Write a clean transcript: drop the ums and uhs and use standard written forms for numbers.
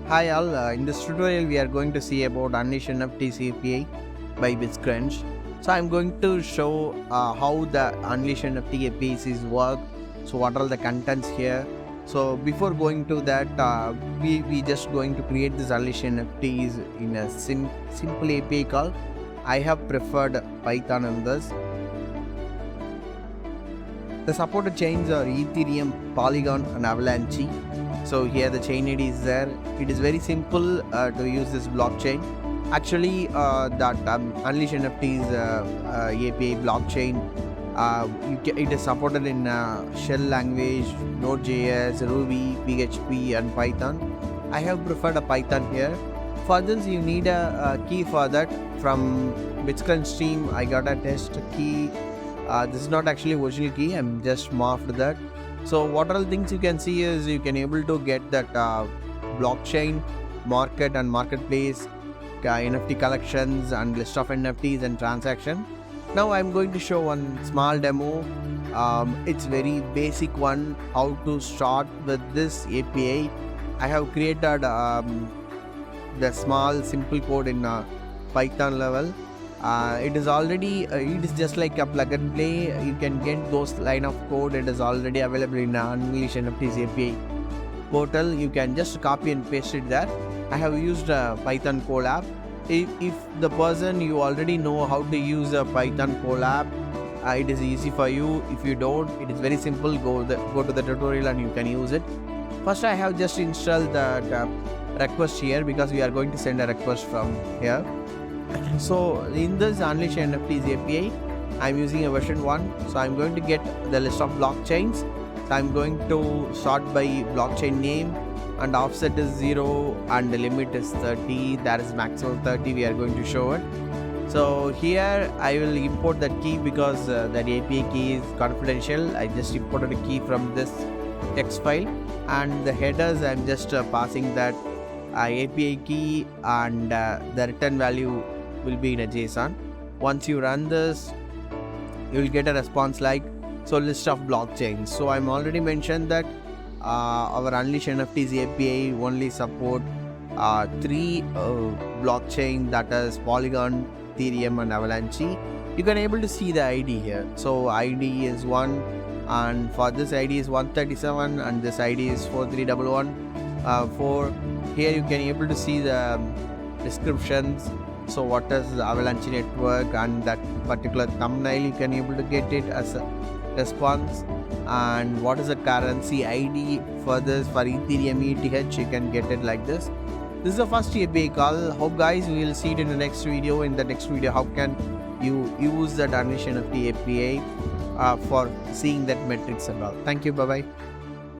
Hi all, in this tutorial we are going to see about Unleash NFTs API by BitCrunch. So I'm going to show how the Unleash NFT APIs is work. So what are the contents here. So before going to that, we just going to create this Unleash NFTs in a simple API call. I have preferred Python in this. The supported chains are Ethereum, Polygon and Avalanche. So here the chain ID is there. It is very simple to use this blockchain. Actually, that Unleash NFTs API blockchain, it is supported in Shell language, Node.js, Ruby, PHP and Python. I have preferred a Python here. For this you need a key for that. From BitCrunch team I got a test key. This is not actually original key, I'm just morphed that. So what all things you can see is you can able to get that blockchain, market and marketplace, NFT collections and list of NFTs and transaction. Now I'm going to show one small demo. It's very basic one, how to start with this API. I have created the small simple code in Python level. It is already it is just like a plug and play. You can get those line of code. It is already available in Unleash NFTs API portal. You can just copy and paste it there. I have used Python Colab. If the person you already know how to use a Python Colab, it is easy for you. If you don't, it is very simple. Go to the tutorial and you can use it. First I have just installed the request here because we are going to send a request from here. So in this Unleash NFTs API, I'm using a version 1. So I'm going to get the list of blockchains. So I'm going to sort by blockchain name, and offset is 0 and the limit is 30. That is maximum 30. We are going to show it. So here I will import that key because that API key is confidential. I just imported a key from this text file, and the headers I'm just passing that API key, and the return value will be in a JSON. Once you run this, you will get a response like so list of blockchains. So I'm already mentioned that our Unleash NFTs API only support 3 blockchain, that is Polygon, Ethereum and Avalanche. You can able to see the ID here. So ID is 1, and for this ID is 137, and this ID is 43114. Here you can able to see the descriptions. So what is the Avalanche network, and that particular thumbnail you can able to get it as a response, and what is the currency ID for this. For Ethereum ETH you can get it like this. This is the first API call. Hope guys we will see it in the next video. In the next video, how can you use that Unleash NFT API for seeing that metrics and all. Thank you, bye bye.